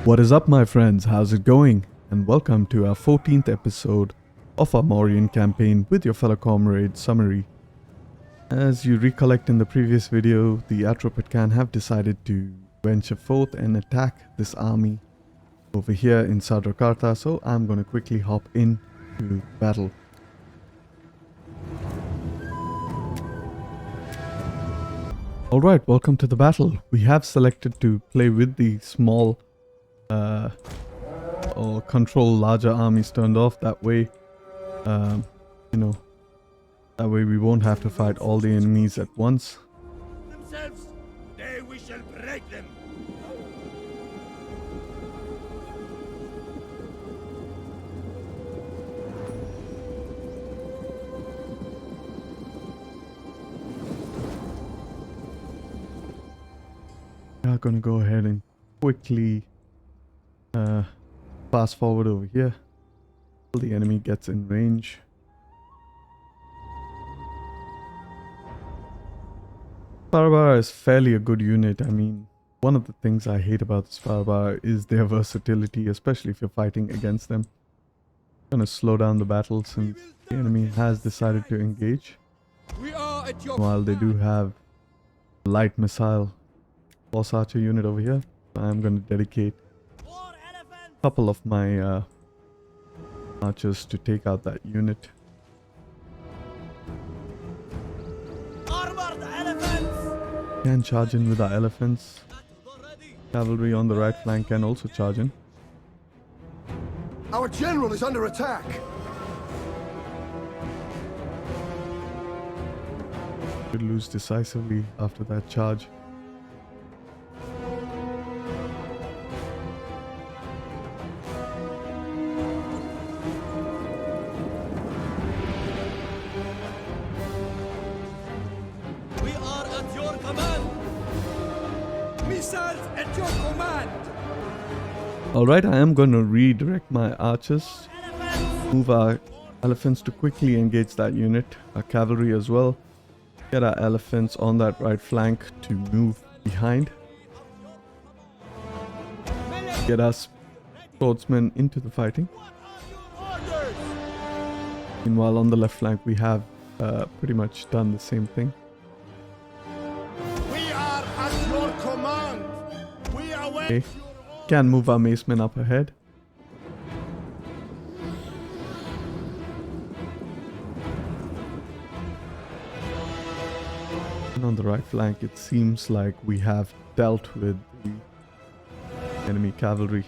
What is up, my friends? How's it going? And welcome to our 14th episode of our Mauryan campaign with your fellow comrade Summary. As you recollect in the previous video, the Atropatkan have decided to venture forth and attack this army over here in Sadrakarta, so I'm going to quickly hop into battle. Alright, welcome to the battle. We have selected to play with the small or control larger armies turned off. That way, that way we won't have to fight all the enemies at once. Themselves, they we shall break them. We are going to go ahead and quickly fast forward over here till the enemy gets in range. Sparabar is fairly a good unit. I mean, one of the things I hate about the Sparabar is their versatility, especially if you're fighting against them. I'm going to slow down the battle since the enemy has decided to engage. While they do have light missile Boss Archer unit over here, I'm going to dedicate a couple of my archers to take out that unit. Can charge in with our elephants. Cavalry on the right flank can also charge in. Our general is under attack. Could lose decisively after that charge. Alright, I am going to redirect my archers, move our elephants to quickly engage that unit, our cavalry as well, get our elephants on that right flank to move behind, get our swordsmen into the fighting. Meanwhile, on the left flank we have pretty much done the same thing. We are at your command. We await. Okay. Can move our macemen up ahead. And on the right flank, it seems like we have dealt with the enemy cavalry.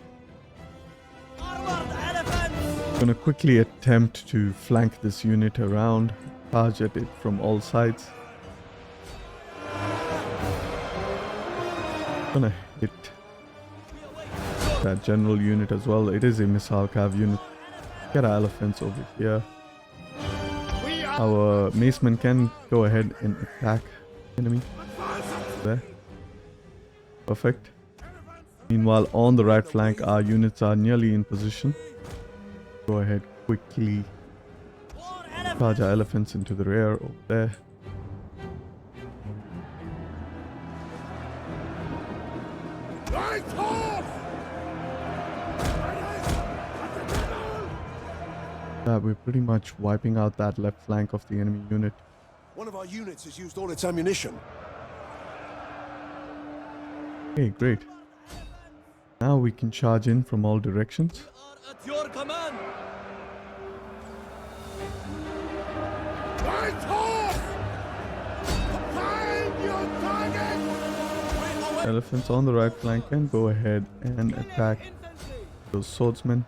I'm gonna quickly attempt to flank this unit around, target it from all sides. Gonna hit that general unit as well. It is a missile cav unit. Get our elephants over here. Our macemen can go ahead and attack enemy. There. Perfect. Meanwhile, on the right flank, our units are nearly in position. Go ahead, quickly charge our elephants into the rear over there. We're pretty much wiping out that left flank of the enemy unit. One of our units has used all its ammunition. Okay, great. Now we can charge in from all directions. At your command. Find your target. Elephants on the right flank can go ahead and attack those swordsmen.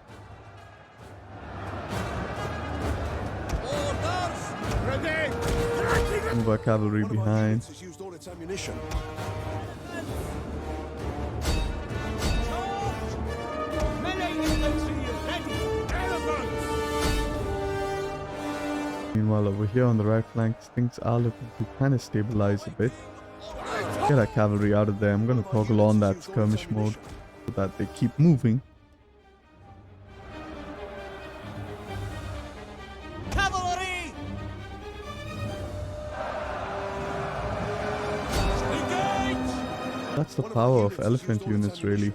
Move our cavalry behind. Meanwhile, over here on the right flank, things are looking to kind of stabilize a bit. Get our cavalry out of there. I'm going to toggle on that skirmish mode so that they keep moving. That's the power of elephant units, really.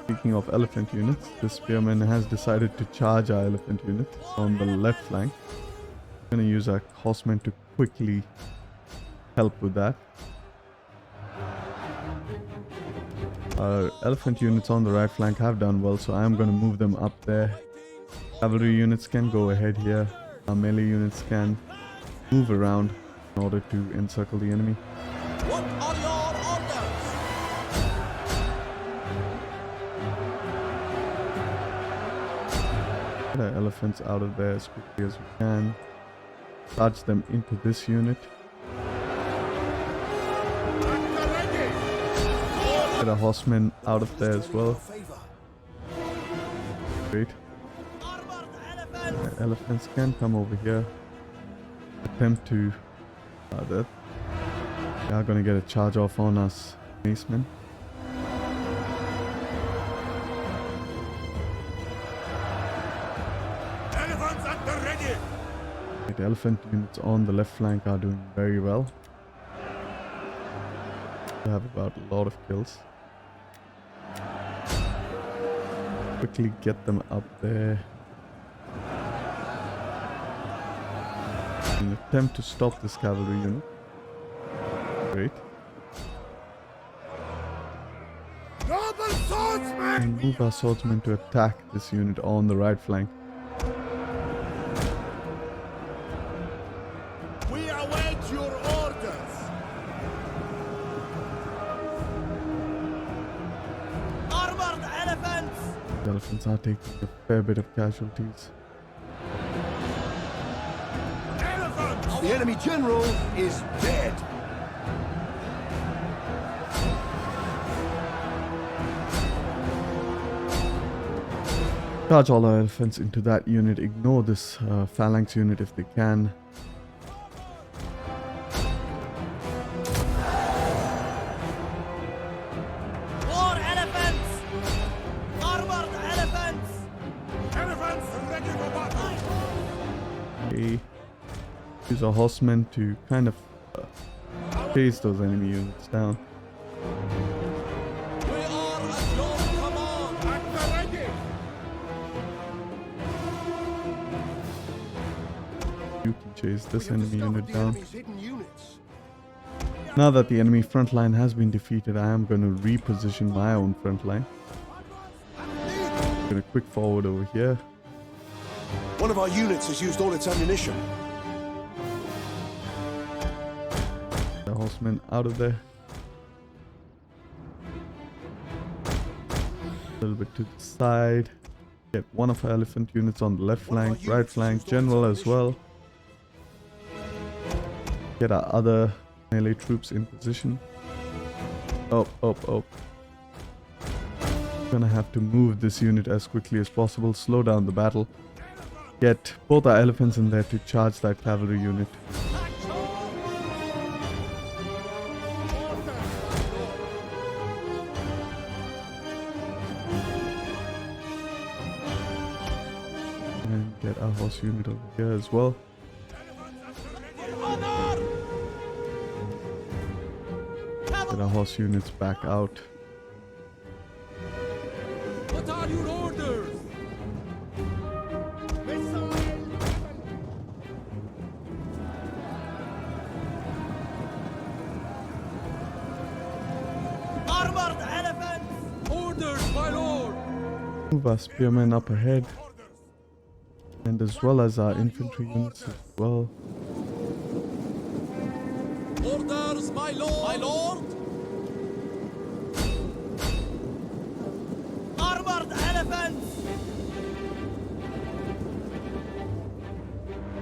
Speaking of elephant units, this spearman has decided to charge our elephant unit on the left flank. I'm going to use our horsemen to quickly help with that. Our elephant units on the right flank have done well, so I'm going to move them up there. Cavalry units can go ahead here. Our melee units can move around in order to encircle the enemy. What are your orders? Get our elephants out of there as quickly as we can. Charge them into this unit. Get our horsemen out of there as well. Great. The elephants can come over here. Attempt to... they are going to get a charge off on us, macemen. Elephants at the ready! The elephant units on the left flank are doing very well. They have about a lot of kills. Quickly get them up there. An attempt to stop this cavalry unit. Great. Noble swordsman! And move our swordsmen to attack this unit on the right flank. We await your orders! Armored elephants! The elephants are taking a fair bit of casualties. Elephants! The enemy general is dead. Charge all our elephants into that unit. Ignore this phalanx unit if they can. War elephants! Armored elephants! Elephants ready for battle! Okay. Use our horsemen to kind of chase those enemy units down. We are at your command! At the ready! You can chase this We have to enemy stop unit the down. enemy's hidden units. Now that the enemy front line has been defeated, I am going to reposition my own front line. I'm going to quick forward over here. One of our units has used all its ammunition. The horsemen out of there. A little bit to the side. Get one of our elephant units on the left flank, right flank, general as well. Get our other melee troops in position. Oh. Gonna have to move this unit as quickly as possible, slow down the battle. Get both our elephants in there to charge that cavalry unit. And get our horse unit over here as well. Get our horse units back out. What are your orders? Armored elephants! Orders, my lord! Move our spearmen up ahead. And as well as our infantry units as well. Orders, my lord! My lord! Armored elephants!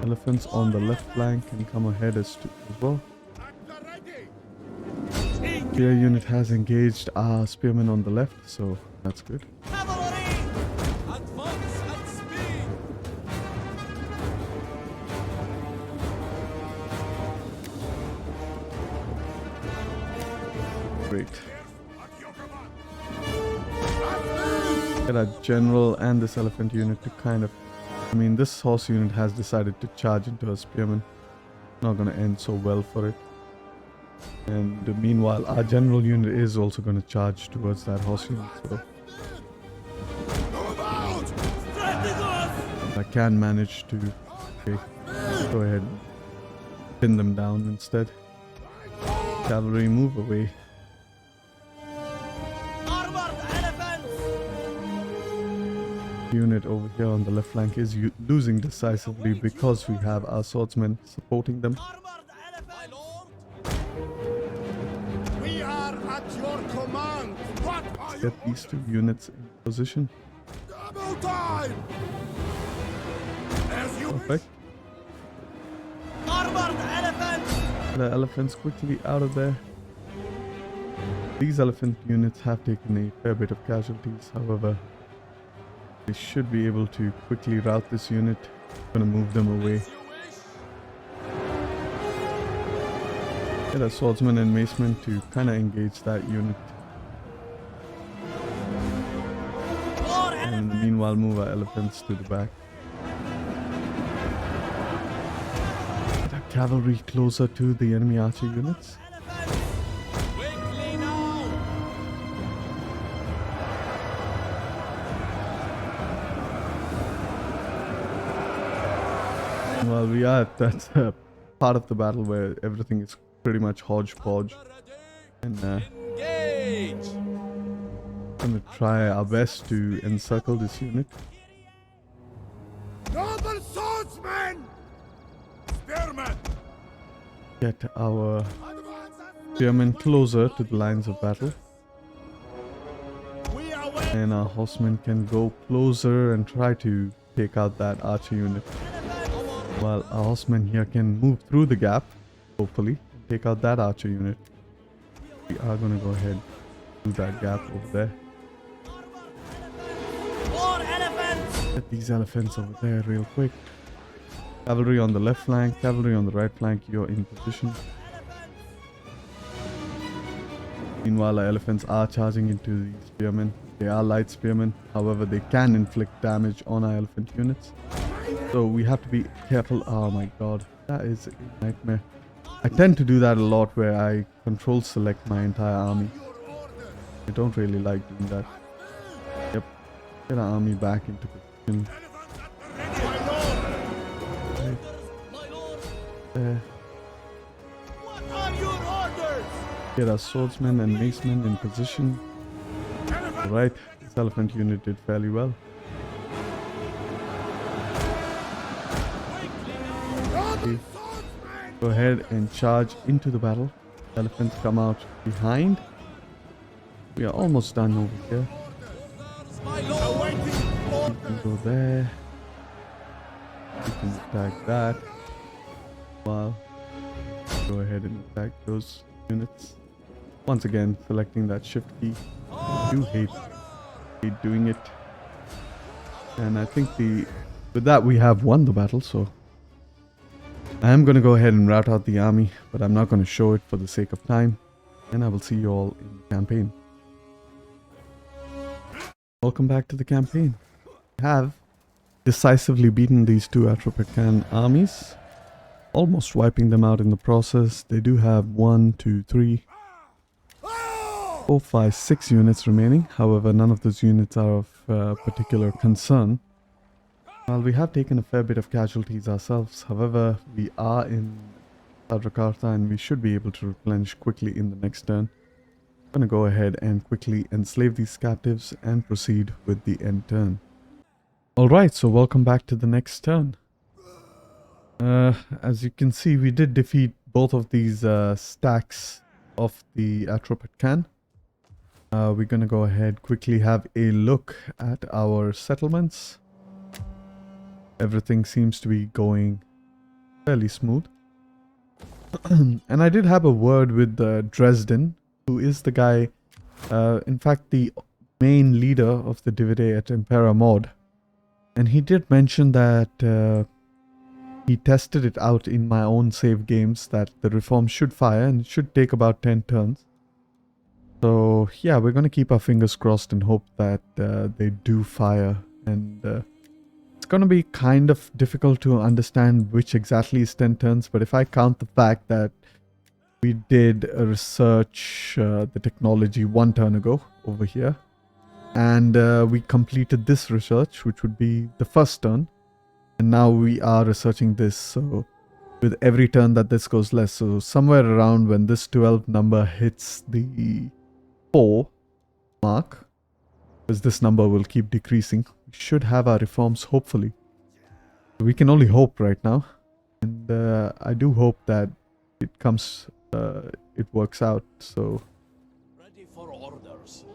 Elephants on the left flank can come ahead as well. Spear unit has engaged our spearmen on the left, so that's good. Cavalry! Advance at speed! Great. Get our general and this elephant unit to kind of... I mean, this horse unit has decided to charge into a spearman. Not gonna end so well for it. And meanwhile, our general unit is also going to charge towards that horse unit. So if I can manage to go ahead and pin them down instead. Cavalry, move away. Unit over here on the left flank is losing decisively because we have our swordsmen supporting them. We are at your command. What are you? Get these two units in position. Double time. As you Perfect. The elephants quickly out of there. These elephant units have taken a fair bit of casualties, however, they should be able to quickly rout this unit. I'm gonna move them away. Get a swordsman and maceman to kind of engage that unit. And meanwhile move our elephants to the back. Get our cavalry closer to the enemy archer units. Well, we are at that part of the battle where everything is pretty much hodgepodge, and gonna try our best to encircle this unit. noble swordsmen, spearmen, Get our spearmen closer to the lines of battle, we await and our horsemen can go closer and try to take out that archer unit. While our horsemen here can move through the gap, hopefully, and take out that archer unit. We are gonna go ahead through that gap over there. Get these elephants over there real quick. Cavalry on the left flank, cavalry on the right flank, you're in position. Meanwhile, our elephants are charging into the spearmen. They are light spearmen, however they can inflict damage on our elephant units. So we have to be careful. Oh my god, that is a nightmare. I tend to do that a lot where I control select my entire army. I don't really like doing that. Yep, get our army back into position. Right there. What are your orders? Get our swordsmen and macemen in position. Alright, this elephant unit did fairly well. Okay. Go ahead and charge into the battle. Elephants come out behind. We are almost done over here. We can go there. We can attack that. While go ahead and attack those units. Once again, selecting that shift key. I do hate doing it. And I think with that we have won the battle, so I am going to go ahead and rout out the army, but I'm not going to show it for the sake of time. And I will see you all in the campaign. Welcome back to the campaign. We have decisively beaten these two Atropacan armies, almost wiping them out in the process. They do have 1, 2, 3, 4, 5, 6 units remaining. However, none of those units are of particular concern. Well, we have taken a fair bit of casualties ourselves. However, we are in Sadrakarta and we should be able to replenish quickly in the next turn. I'm going to go ahead and quickly enslave these captives and proceed with the end turn. Alright, so welcome back to the next turn. As you can see, we did defeat both of these stacks of the Atropacan. We're going to go ahead quickly have a look at our settlements. Everything seems to be going fairly smooth. And I did have a word with Dresden, who is the guy, in fact the main leader of the Divide at Impera mod. And he did mention that he tested it out in my own save games that the reform should fire and it should take about 10 turns. So yeah, we're going to keep our fingers crossed and hope that they do fire. And it's going to be kind of difficult to understand which exactly is 10 turns, but if I count the fact that We did research the technology 1 turn ago over here. And we completed this research, which would be the first turn. And now we are researching this. So with every turn that this goes less. So somewhere around when this 12 number hits the 4 mark, because this number will keep decreasing, we should have our reforms, hopefully. We can only hope right now. And I do hope that it comes, it works out. So Ready for orders.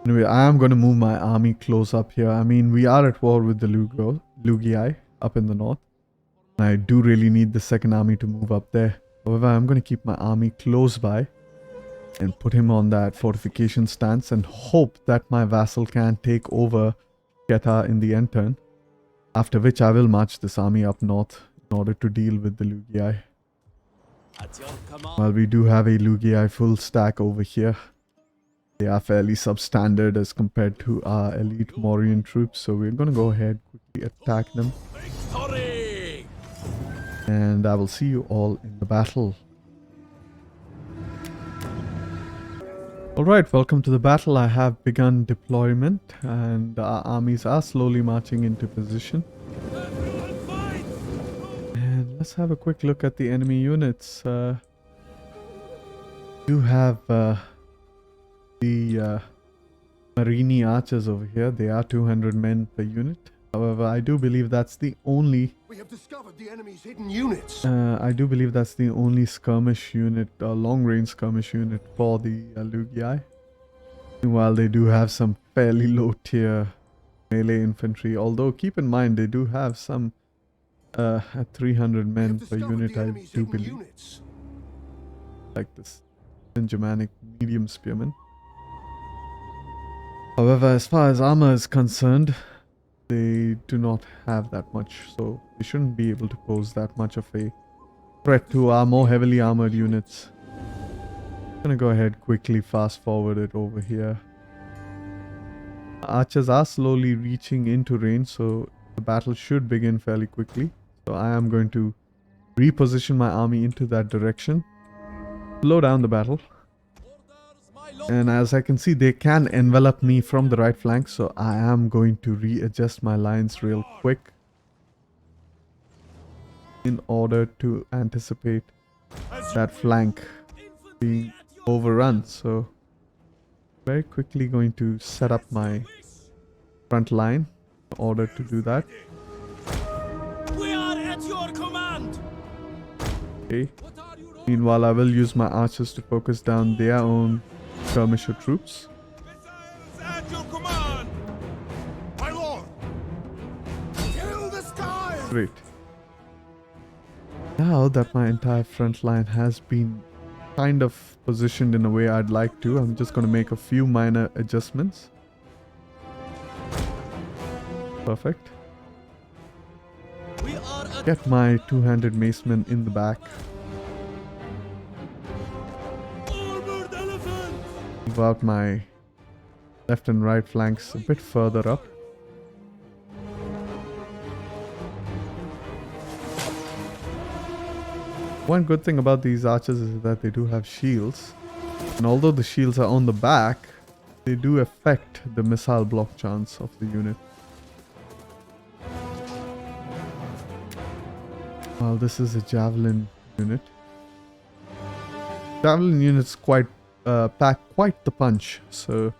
anyway, I am going to move my army close up here. I mean, we are at war with the Lugii up in the north. And I do really need the second army to move up there. However, I'm going to keep my army close by and put him on that fortification stance and hope that my vassal can take over Quetta in the end turn. After which I will march this army up north in order to deal with the Lugii. At your command. Well, we do have a Lugii full stack over here. They are fairly substandard as compared to our elite Mauryan troops, so we're going to go ahead quickly attack them. Victory! And I will see you all in the battle. Alright, welcome to the battle. I have begun deployment and our armies are slowly marching into position. Everyone fight! And let's have a quick look at the enemy units. Do have the Marini archers over here. They are 200 men per unit. However, I do believe that's the only... We have discovered the enemy's hidden units. I do believe that's the only skirmish unit, long-range skirmish unit for the Lugii. While they do have some fairly low-tier melee infantry, although keep in mind they do have some at 300 men per unit, I do believe. Units. Like this Germanic medium spearmen. However, as far as armor is concerned, they do not have that much, so they shouldn't be able to pose that much of a threat to our more heavily armored units. I'm gonna go ahead quickly fast forward it over here. Archers are slowly reaching into range, so the battle should begin fairly quickly. So I am going to reposition my army into that direction, slow down the battle. And as I can see, they can envelop me from the right flank, so I am going to readjust my lines real quick in order to anticipate that flank being overrun. So very quickly going to set up my front line in order to do that. We are at your command. Okay. Meanwhile, I will use my archers to focus down their own skirmisher troops. Missiles at your command! My lord! Kill the sky! Great. Now that my entire front line has been kind of positioned in a way I'd like to, I'm just going to make a few minor adjustments. Perfect. We are at Get my two-handed macemen in the back. armored elephant. Move out my left and right flanks a bit further up. One good thing about these archers is that they do have shields. And although the shields are on the back, they do affect the missile block chance of the unit. Well, this is a javelin unit. Javelin units pack quite the punch, so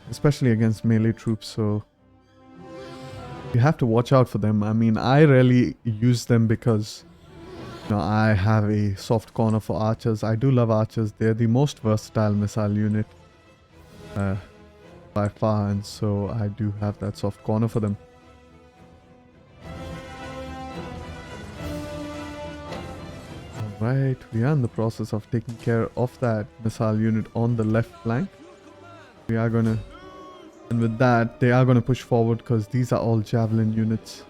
especially against melee troops, so you have to watch out for them. I mean, I rarely use them because I have a soft corner for archers. I do love archers. They're the most versatile missile unit by far, and so I do have that soft corner for them. Alright, we are in the process of taking care of that missile unit on the left flank. We are gonna, and with that, they are gonna push forward because these are all javelin units.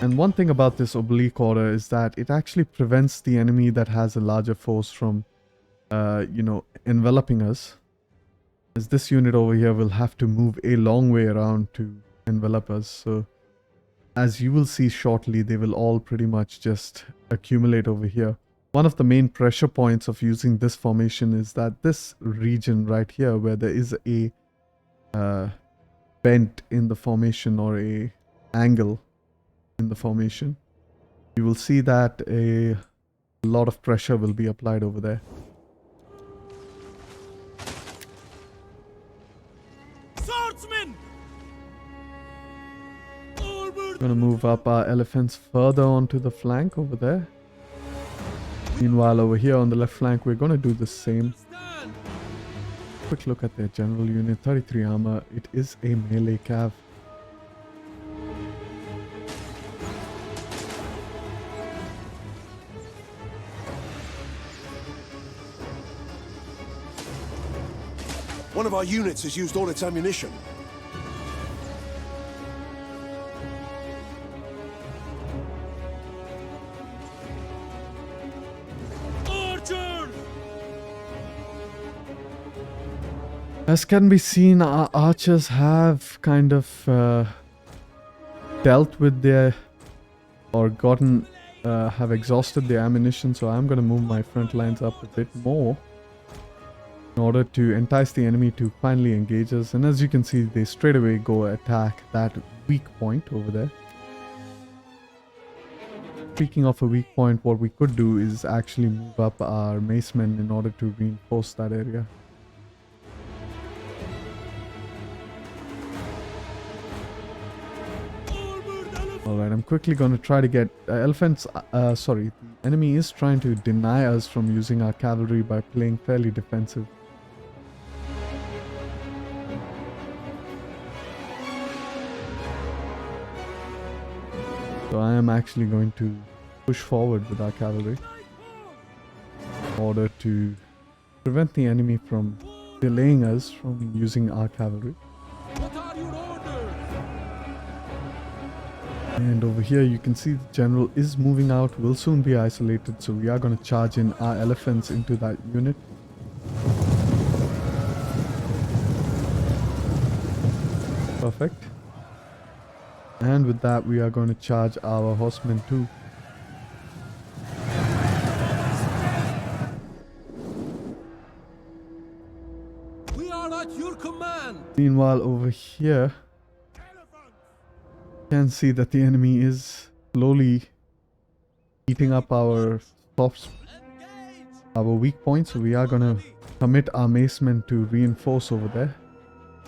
And one thing about this oblique order is that it actually prevents the enemy that has a larger force from, enveloping us. As this unit over here will have to move a long way around to envelop us. So as you will see shortly, they will all pretty much just accumulate over here. One of the main pressure points of using this formation is that this region right here, where there is a bend in the formation or a angle in the formation, you will see that a lot of pressure will be applied over there. Swordsmen! Gonna move up our elephants further onto the flank over there. Meanwhile, over here on the left flank, we're gonna do the same. Quick look at their general unit, 33 armor. It is a melee cav. One of our units has used all its ammunition. As can be seen, our archers have kind of dealt with their, or gotten, have exhausted their ammunition, so I'm going to move my front lines up a bit more in order to entice the enemy to finally engage us. And as you can see, they straight away go attack that weak point over there. Speaking of a weak point, what we could do is actually move up our macemen in order to reinforce that area. Alright, I'm quickly going to try to get elephants. Sorry, the enemy is trying to deny us from using our cavalry by playing fairly defensive. So I am actually going to push forward with our cavalry in order to prevent the enemy from delaying us from using our cavalry. And over here you can see the general is moving out, will soon be isolated, so we are going to charge in our elephants into that unit. Perfect. And with that we are going to charge our horsemen too. We are at your command! Meanwhile over here, can see that the enemy is slowly eating up our stops, our weak points, so we are gonna commit our macemen to reinforce over there.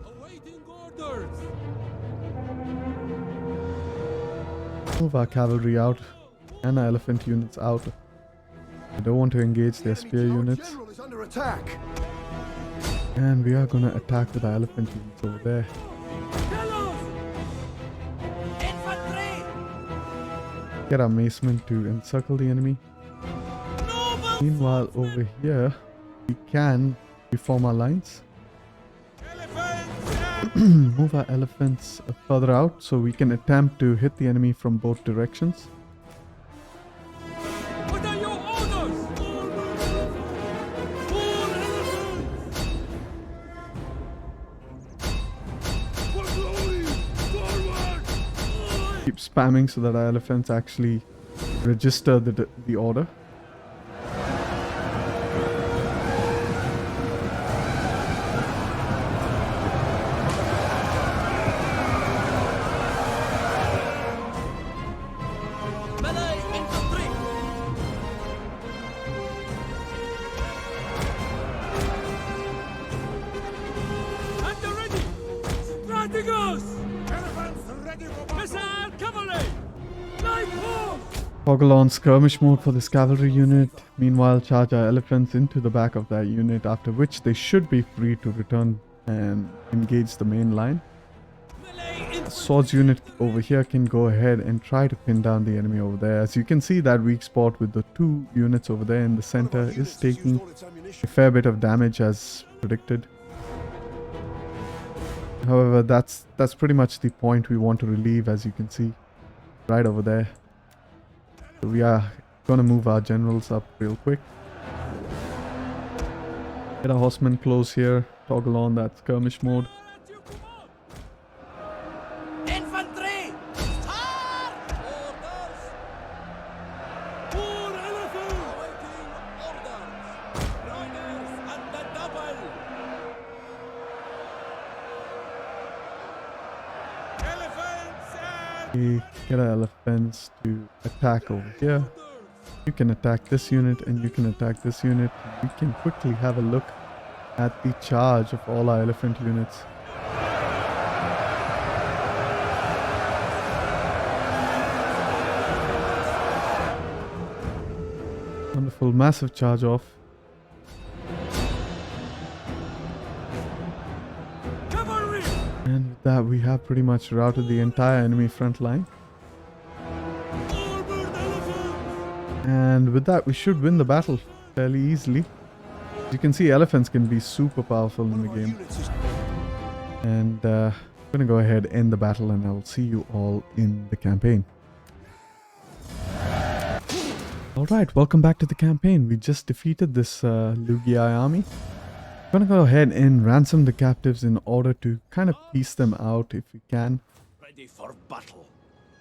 Awaiting orders! Move our cavalry out and our elephant units out. We don't want to engage their spear units. General is under attack. And we are gonna attack with our elephant units over there. Get our macemen to encircle the enemy. Meanwhile, over here, we can reform our lines. Move our elephants further out so we can attempt to hit the enemy from both directions. What are your orders? Keep spamming so that our elephants actually register the order. Melee infantry! At the ready! Strategos! Elephants ready for battle! Missile cavalry! Light horse! Toggle on skirmish mode for this cavalry unit. Meanwhile, charge our elephants into the back of that unit, after which they should be free to return and engage the main line. The swords unit over here can go ahead and try to pin down the enemy over there. As you can see, that weak spot with the two units over there in the center is taking a fair bit of damage as predicted. However, that's pretty much the point we want to relieve, as you can see right over there. So we are gonna move our generals up real quick. Get our horsemen close here, toggle on that skirmish mode. Infantry! we get our elephants to attack over here. You can attack this unit and you can attack this unit. We can quickly have a look at the charge of all our elephant units. Wonderful, massive charge off. Cavalry! And with that, we have pretty much routed the entire enemy front line. Armored elephants! And with that, we should win the battle fairly easily. As you can see, elephants can be super powerful in the Our game. units is And I'm going to go ahead, end the battle, and I'll see you all in the campaign. Alright, welcome back to the campaign. We just defeated this Lugi army. I'm going to go ahead and ransom the captives in order to kind of piece them out if we can. ready for battle.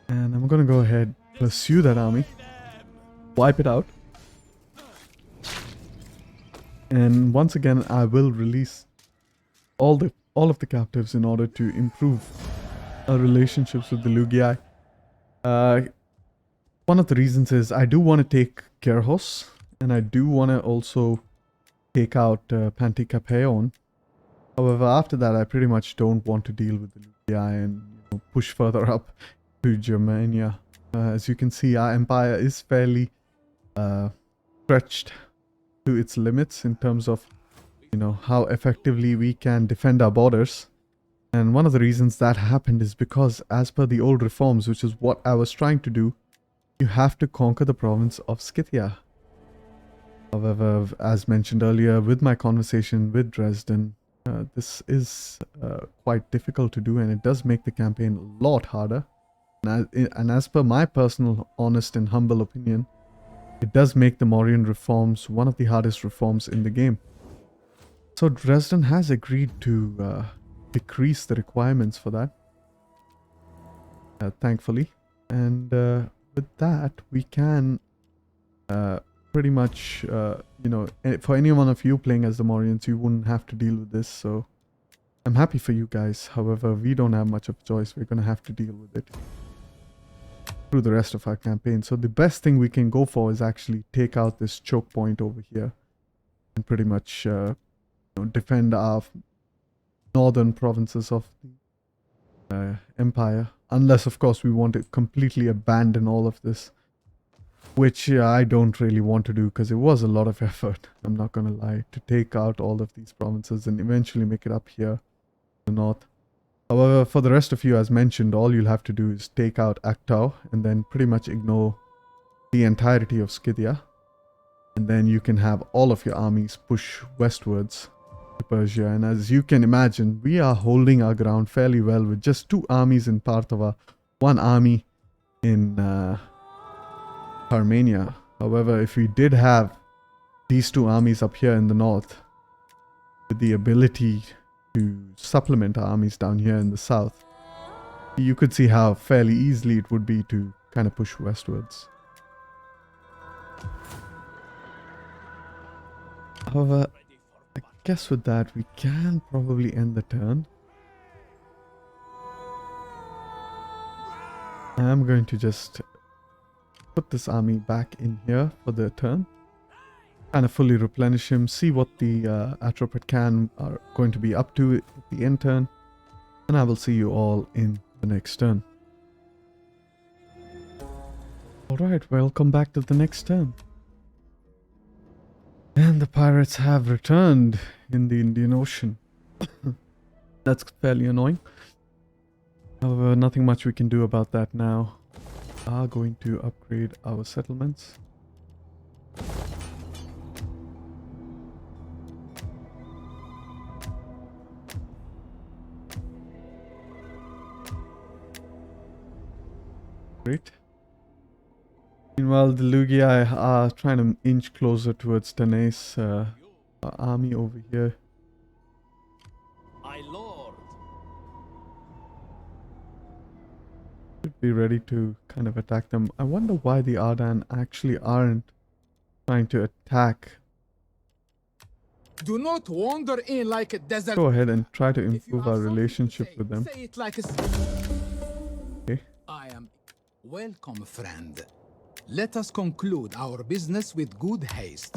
And I'm going to go ahead, pursue that army, wipe it out. And once again, I will release all of the captives in order to improve our relationships with the Lugii. One of the reasons is I do want to take Gerhos, and I do want to also take out Pantikapeon. However, after that, I pretty much don't want to deal with the Lugii and push further up to Germania. As you can see, our empire is fairly stretched to its limits in terms of how effectively we can defend our borders. And one of the reasons that happened is because, as per the old reforms, which is what I was trying to do, you have to conquer the province of Scythia. However, as mentioned earlier, with my conversation with Dresden, this is quite difficult to do, and it does make the campaign a lot harder. And as per my personal, honest and humble opinion, it does make the Mauryan reforms one of the hardest reforms in the game. So Dresden has agreed to decrease the requirements for that, thankfully. And with that, we can pretty much, for any one of you playing as the Mauryans, you wouldn't have to deal with this. So I'm happy for you guys. However, we don't have much of a choice. We're going to have to deal with it through the rest of our campaign. So the best thing we can go for is actually take out this choke point over here and pretty much defend our northern provinces of the empire. Unless, of course, we want to completely abandon all of this, which I don't really want to do, because it was a lot of effort, I'm not going to lie, to take out all of these provinces and eventually make it up here to the north. However, for the rest of you, as mentioned, all you'll have to do is take out Aktau and then pretty much ignore the entirety of Scythia. And then you can have all of your armies push westwards to Persia. And as you can imagine, we are holding our ground fairly well with just 2 armies in Parthava, 1 army in Armenia. However, if we did have these 2 armies up here in the north, with the ability to supplement our armies down here in the south, you could see how fairly easily it would be to kind of push westwards. However, I guess with that, we can probably end the turn. I'm going to just put this army back in here for the turn. Kind of fully replenish him, see what the Atropet Khan are going to be up to at the end turn. And I will see you all in the next turn. Alright, welcome back to the next turn. And the pirates have returned in the Indian Ocean. That's fairly annoying. However, nothing much we can do about that now. We are going to upgrade our settlements. Great. Meanwhile, the Lugii are trying to inch closer towards Tanais' army over here. My lord. Should be ready to kind of attack them. I wonder why the Ardan actually aren't trying to attack. Do not wander in like a desert. Go ahead and try to If you improve have our something to relationship say, with them. Say it like a... Okay. I am Welcome, friend. Let us conclude our business with good haste.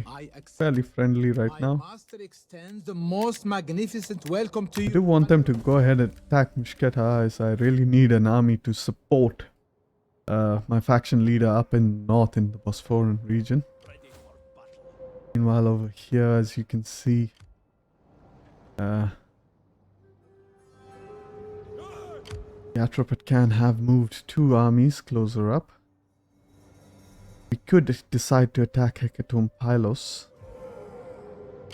I accept. Fairly friendly right My now. master extends the most magnificent welcome to I you. do want them to go ahead and attack Mushketa, as I really need an army to support my faction leader up in north in the Bosphorian region. Meanwhile, over here, as you can see, the Atropatkan have moved 2 armies closer up. We could decide to attack Hecatomb Pylos.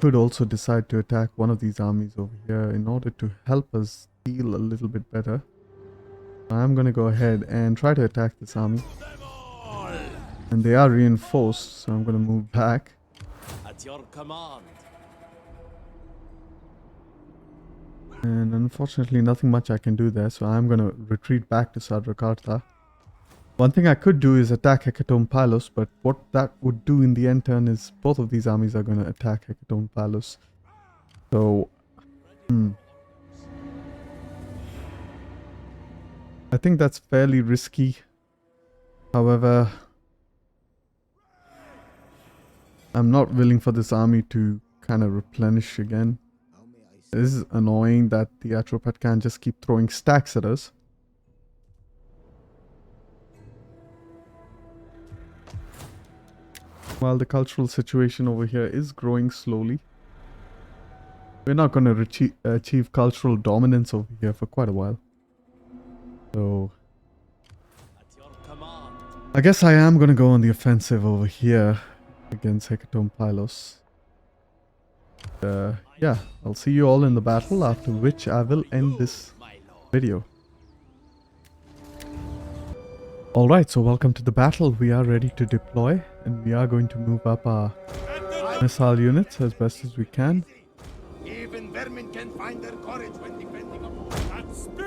Could also decide to attack one of these armies over here in order to help us deal a little bit better. I'm gonna go ahead and try to attack this army. And they are reinforced, so I'm gonna move back. At your command. And unfortunately nothing much I can do there, so I'm gonna retreat back to Sadrakarta. One thing I could do is attack Hecatomb Pylos, but what that would do in the end turn is both of these armies are gonna attack Hecatomb Pylos. So, I think that's fairly risky. However, I'm not willing for this army to kind of replenish again. It is annoying that the Atropat can just keep throwing stacks at us. While the cultural situation over here is growing slowly. We're not going to achieve cultural dominance over here for quite a while. So, At your command. I guess I am going to go on the offensive over here against Hecatomb Pylos. Yeah, I'll see you all in the battle, after which I will end this video. Alright, so welcome to the battle. We are ready to deploy, and we are going to move up our missile units as best as we can. Even vermin can find their courage when defending a moor.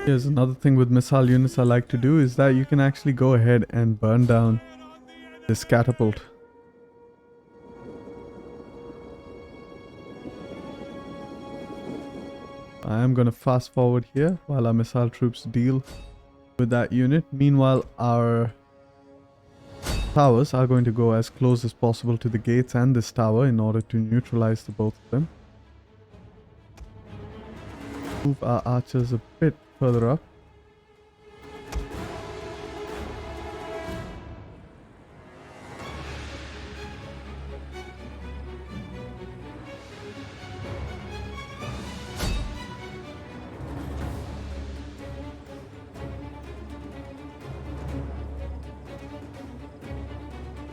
Here's another thing with missile units I like to do, is that you can actually go ahead and burn down this catapult. I am going to fast forward here while our missile troops deal with that unit. Meanwhile, our towers are going to go as close as possible to the gates and this tower in order to neutralize the both of them. Move our archers a bit further up.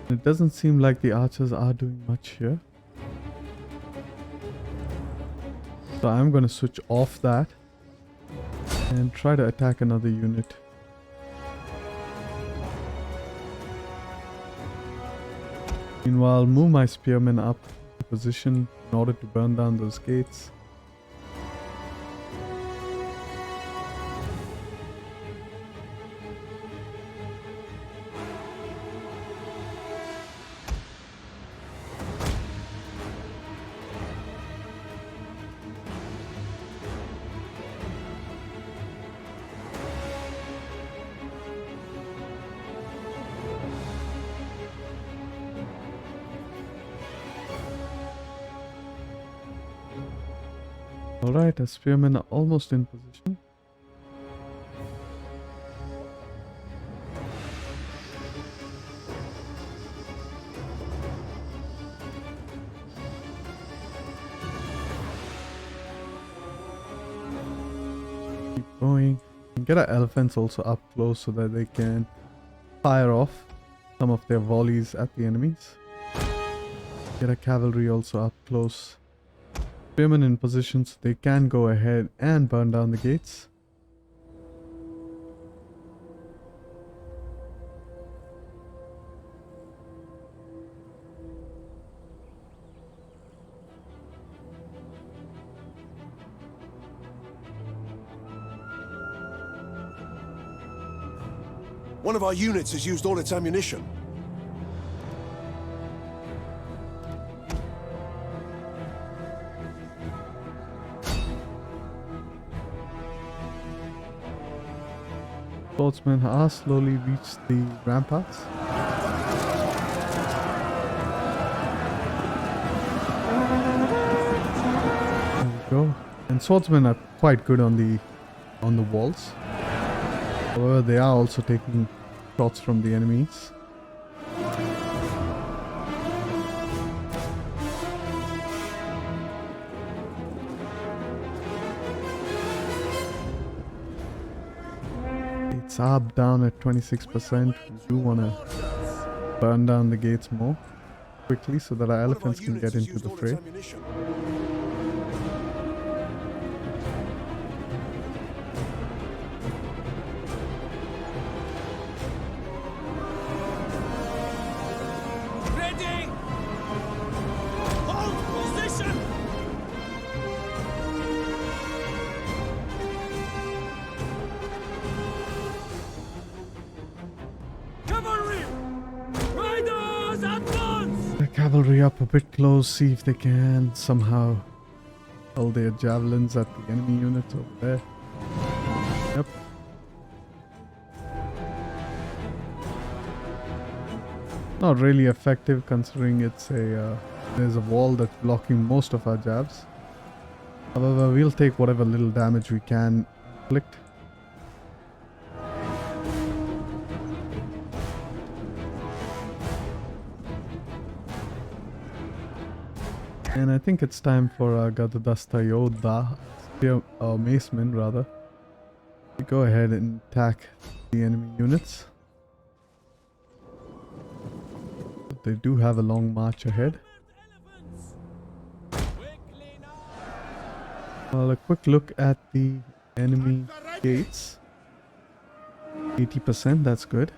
It doesn't seem like the archers are doing much here. So I'm going to switch off that and try to attack another unit. Meanwhile, move my spearmen up to position in order to burn down those gates. Alright, our spearmen are almost in position. Keep going. And get our elephants also up close so that they can fire off some of their volleys at the enemies. Get our cavalry also up close. Spearmen in position so they can go ahead and burn down the gates. One of our units has used all its ammunition. Swordsmen are slowly reached the ramparts. There we go. And swordsmen are quite good on the walls. However, they are also taking shots from the enemies. It's up down at 26%. We do want to burn down the gates more quickly so that our elephants can get into the fray. Ready! Hold position! Cavalry! Riders, advance! The cavalry up a bit close, see if they can somehow hurl their javelins at the enemy units over there. Yep. Not really effective considering it's a there's a wall that's blocking most of our jabs. However, we'll take whatever little damage we can inflict. And I think it's time for Gadadasta Yodha, Macemen rather, to go ahead and attack the enemy units. But they do have a long march ahead. Well, a quick look at the enemy gates. 80%, that's good.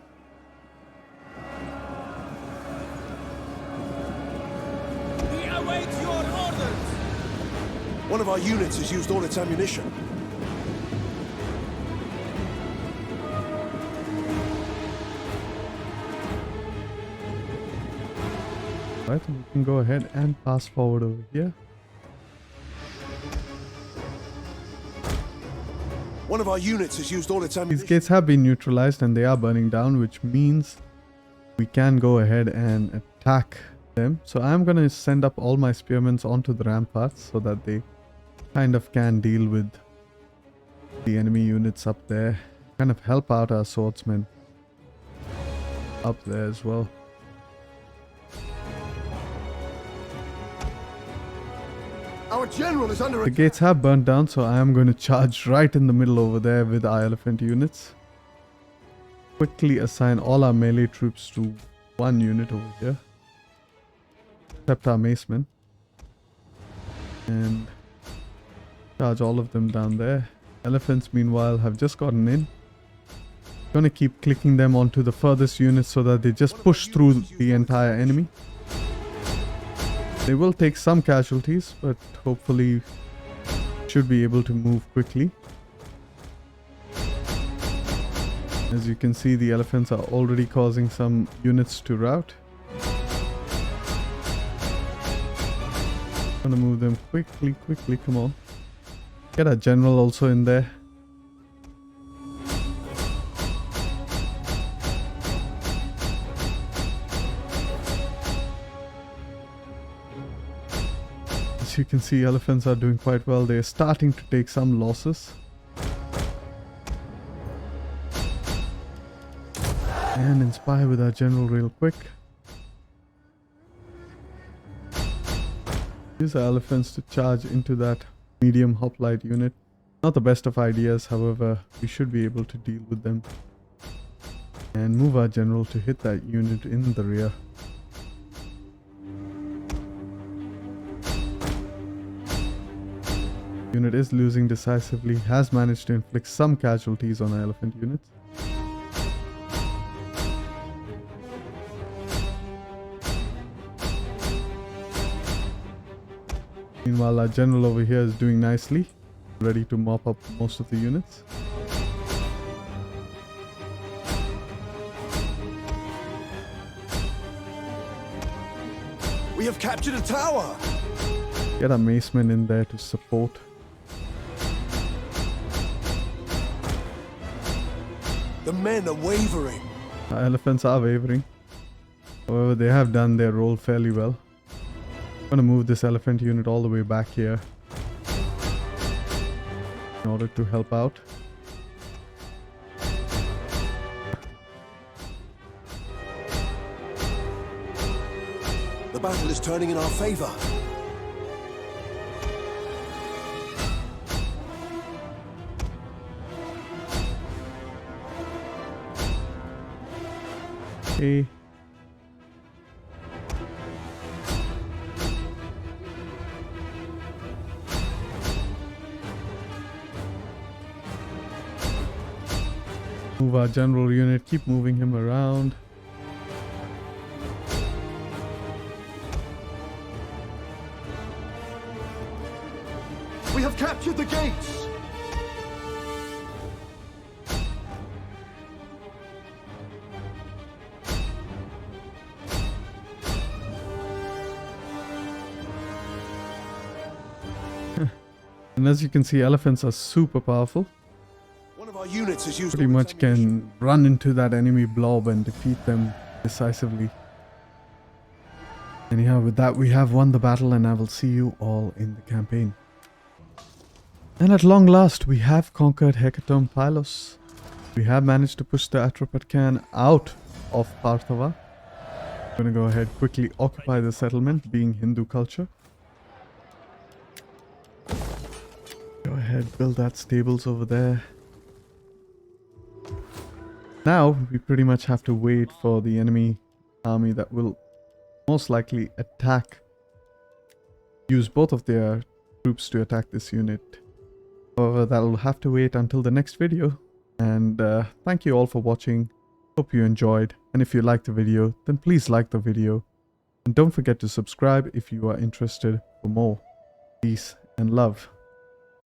We await your orders! One of our units has used all its ammunition. Right, we can go ahead and pass forward over here. One of our units has used all its These ammunition. gates have been neutralized and they are burning down, which means we can go ahead and attack them. So I'm going to send up all my spearmen onto the ramparts so that they kind of can deal with the enemy units up there. Kind of help out our swordsmen up there as well. Our general is under The gates have burnt down, so I am going to charge right in the middle over there with our elephant units. Quickly assign all our melee troops to one unit over here. Except our macemen. And charge all of them down there. Elephants, meanwhile, have just gotten in. Gonna keep clicking them onto the furthest units so that they just push through the entire enemy. They will take some casualties, but hopefully should be able to move quickly. As you can see, the elephants are already causing some units to rout. Gonna move them quickly, come on. Get a general also in there. As you can see, elephants are doing quite well. They're starting to take some losses. And inspire with our general real quick. Use our elephants to charge into that medium hoplite unit. Not the best of ideas, however, we should be able to deal with them. And move our general to hit that unit in the rear. Unit is losing decisively, has managed to inflict some casualties on our elephant units. Meanwhile, our general over here is doing nicely, ready to mop up most of the units. We have captured a tower! Get our macemen in there to support. The men are wavering. Elephants are wavering. However, they have done their role fairly well. I'm gonna move this elephant unit all the way back here in order to help out. The battle is turning in our favor. Okay. Move our general unit, keep moving him around. We have captured the gates. And as you can see, elephants are super powerful. One of our units has used Pretty all much its ammunition. can run into that enemy blob and defeat them decisively. Anyhow, with that, we have won the battle, and I will see you all in the campaign. And at long last, we have conquered Hecatomb Pylos. We have managed to push the Atropatkan out of Parthava. I'm gonna go ahead quickly occupy the settlement, being Hindu culture. Go ahead, build that stables over there. Now, we pretty much have to wait for the enemy army that will most likely attack. Use both of their troops to attack this unit. However, that'll have to wait until the next video. And thank you all for watching. Hope you enjoyed. And if you liked the video, then please like the video. And don't forget to subscribe if you are interested for more. Peace and love.